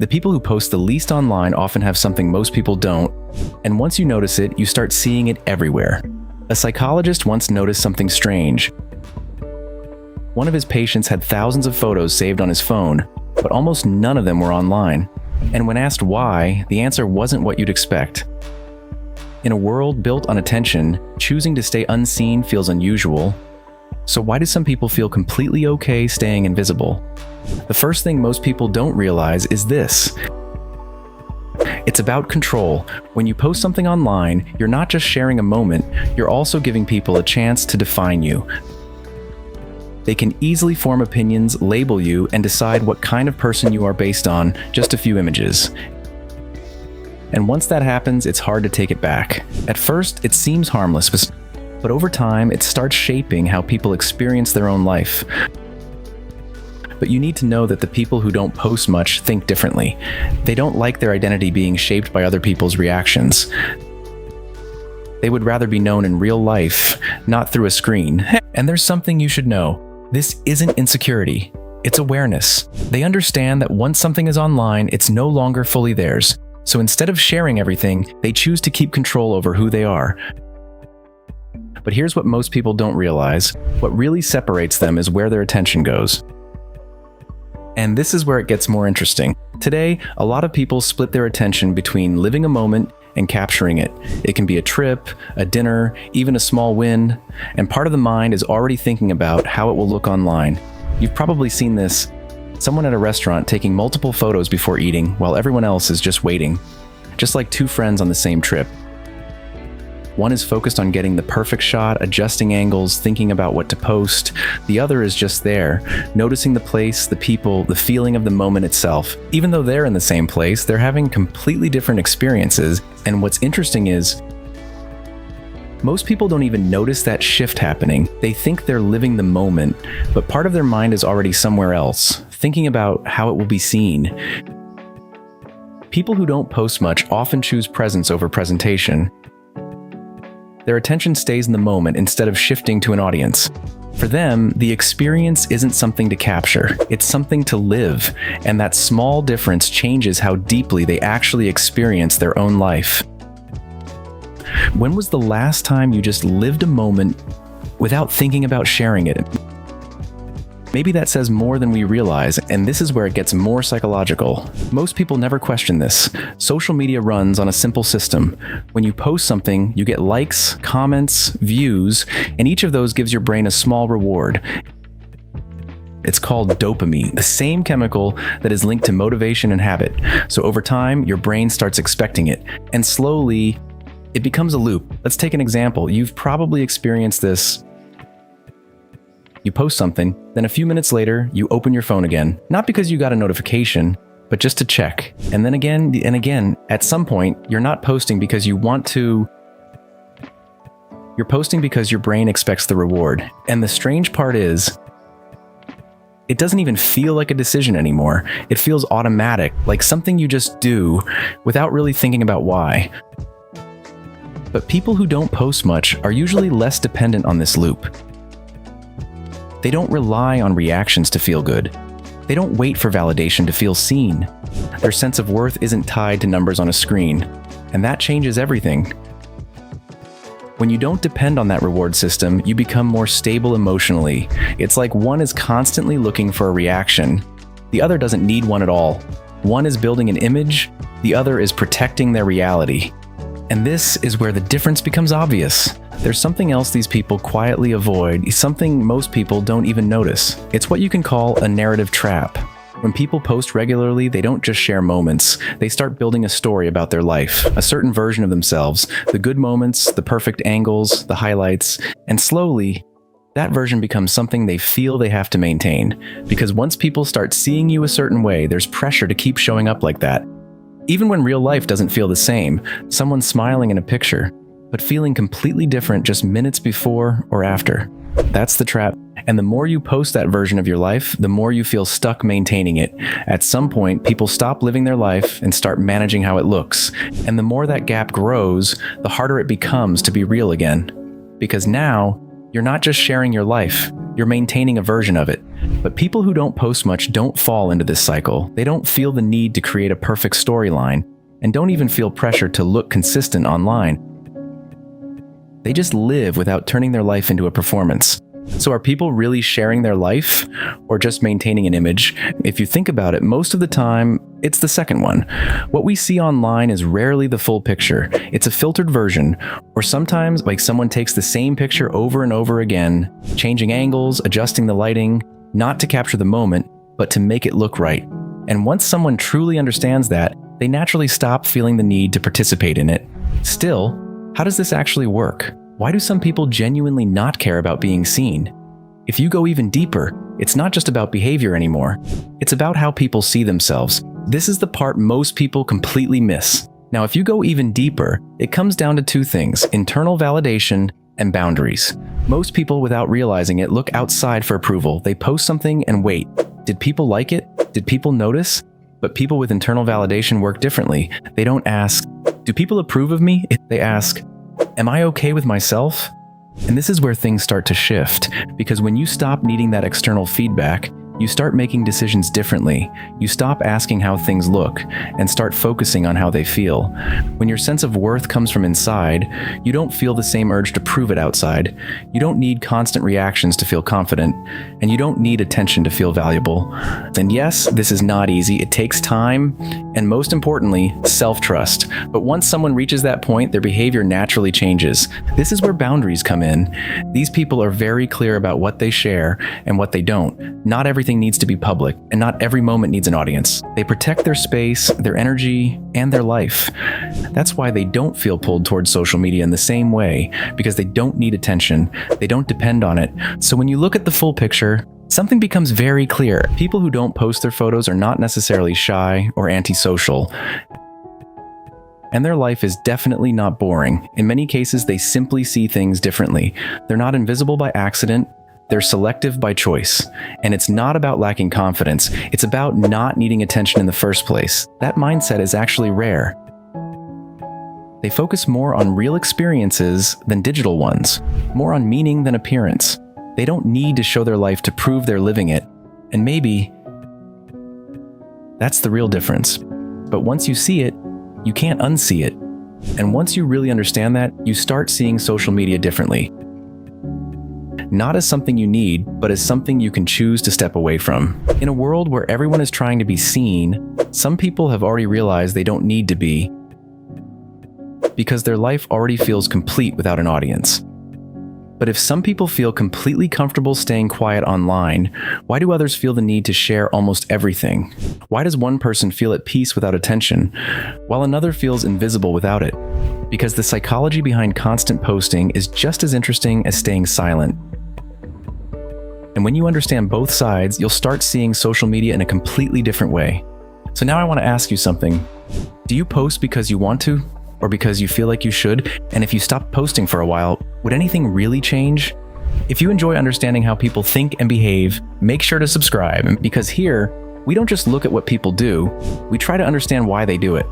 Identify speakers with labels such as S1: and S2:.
S1: The people who post the least online often have something most people don't, and once you notice it, you start seeing it everywhere. A psychologist once noticed something strange. One of his patients had thousands of photos saved on his phone, but almost none of them were online. And when asked why, the answer wasn't what you'd expect. In a world built on attention, choosing to stay unseen feels unusual. So why do some people feel completely okay staying invisible? The first thing most people don't realize is this. It's about control. When you post something online, you're not just sharing a moment, you're also giving people a chance to define you. They can easily form opinions, label you, and decide what kind of person you are based on just a few images. And once that happens, it's hard to take it back. At first, it seems harmless, but over time, it starts shaping how people experience their own life. But you need to know that the people who don't post much think differently. They don't like their identity being shaped by other people's reactions. They would rather be known in real life, not through a screen. And there's something you should know. This isn't insecurity. It's awareness. They understand that once something is online, it's no longer fully theirs. So instead of sharing everything, they choose to keep control over who they are. But here's what most people don't realize. What really separates them is where their attention goes. And this is where it gets more interesting. Today, a lot of people split their attention between living a moment and capturing it. It can be a trip, a dinner, even a small win, and part of the mind is already thinking about how it will look online. You've probably seen this. Someone at a restaurant taking multiple photos before eating while everyone else is just waiting. Just like two friends on the same trip. One is focused on getting the perfect shot, adjusting angles, thinking about what to post. The other is just there, noticing the place, the people, the feeling of the moment itself. Even though they're in the same place, they're having completely different experiences. And what's interesting is, most people don't even notice that shift happening. They think they're living the moment, but part of their mind is already somewhere else, thinking about how it will be seen. People who don't post much often choose presence over presentation. Their attention stays in the moment instead of shifting to an audience. For them, the experience isn't something to capture, it's something to live, and that small difference changes how deeply they actually experience their own life. When was the last time you just lived a moment without thinking about sharing it? Maybe that says more than we realize, and this is where it gets more psychological. Most people never question this. Social media runs on a simple system. When you post something, you get likes, comments, views, and each of those gives your brain a small reward. It's called dopamine, the same chemical that is linked to motivation and habit. So over time, your brain starts expecting it, and slowly, it becomes a loop. Let's take an example. You've probably experienced this. You post something, then a few minutes later, you open your phone again. Not because you got a notification, but just to check. And then again and again, at some point, you're not posting because you want to. You're posting because your brain expects the reward. And the strange part is, it doesn't even feel like a decision anymore. It feels automatic, like something you just do without really thinking about why. But people who don't post much are usually less dependent on this loop. They don't rely on reactions to feel good. They don't wait for validation to feel seen. Their sense of worth isn't tied to numbers on a screen, and that changes everything. When you don't depend on that reward system, you become more stable emotionally. It's like one is constantly looking for a reaction. The other doesn't need one at all. One is building an image, the other is protecting their reality. And this is where the difference becomes obvious. There's something else these people quietly avoid, something most people don't even notice. It's what you can call a narrative trap. When people post regularly, they don't just share moments. They start building a story about their life, a certain version of themselves, the good moments, the perfect angles, the highlights, and slowly, that version becomes something they feel they have to maintain. Because once people start seeing you a certain way, there's pressure to keep showing up like that. Even when real life doesn't feel the same, someone's smiling in a picture, but feeling completely different just minutes before or after. That's the trap. And the more you post that version of your life, the more you feel stuck maintaining it. At some point, people stop living their life and start managing how it looks. And the more that gap grows, the harder it becomes to be real again. Because now, you're not just sharing your life, you're maintaining a version of it. But people who don't post much don't fall into this cycle. They don't feel the need to create a perfect storyline, and don't even feel pressure to look consistent online. They just live without turning their life into a performance. So are people really sharing their life, or just maintaining an image? If you think about it, most of the time, it's the second one. What we see online is rarely the full picture. It's a filtered version, or sometimes like someone takes the same picture over and over again, changing angles, adjusting the lighting, not to capture the moment, but to make it look right. And once someone truly understands that, they naturally stop feeling the need to participate in it. Still, how does this actually work? Why do some people genuinely not care about being seen? If you go even deeper, it's not just about behavior anymore. It's about how people see themselves. This is the part most people completely miss. Now, if you go even deeper, it comes down to two things: internal validation and boundaries. Most people, without realizing it, look outside for approval. They post something and wait. Did people like it? Did people notice? But people with internal validation work differently. They don't ask, "Do people approve of me?" They ask, "Am I okay with myself?" And this is where things start to shift, because when you stop needing that external feedback, you start making decisions differently. You stop asking how things look and start focusing on how they feel. When your sense of worth comes from inside, you don't feel the same urge to prove it outside. You don't need constant reactions to feel confident, and you don't need attention to feel valuable. And yes, this is not easy. It takes time, and most importantly, self-trust. But once someone reaches that point, their behavior naturally changes. This is where boundaries come in. These people are very clear about what they share and what they don't. Not everything needs to be public, and not every moment needs an audience. They protect their space, their energy, and their life. That's why they don't feel pulled towards social media in the same way, because they don't need attention. They don't depend on it. So when you look at the full picture, something becomes very clear. People who don't post their photos are not necessarily shy or antisocial. And their life is definitely not boring. In many cases, they simply see things differently. They're not invisible by accident. They're selective by choice. And it's not about lacking confidence. It's about not needing attention in the first place. That mindset is actually rare. They focus more on real experiences than digital ones, more on meaning than appearance. They don't need to show their life to prove they're living it. And maybe that's the real difference. But once you see it, you can't unsee it. And once you really understand that, you start seeing social media differently. Not as something you need, but as something you can choose to step away from. In a world where everyone is trying to be seen, some people have already realized they don't need to be, because their life already feels complete without an audience. But if some people feel completely comfortable staying quiet online, why do others feel the need to share almost everything? Why does one person feel at peace without attention, while another feels invisible without it? Because the psychology behind constant posting is just as interesting as staying silent. And when you understand both sides, you'll start seeing social media in a completely different way. So now I want to ask you something. Do you post because you want to, or because you feel like you should? And if you stopped posting for a while, would anything really change? If you enjoy understanding how people think and behave, make sure to subscribe, because here, we don't just look at what people do, we try to understand why they do it.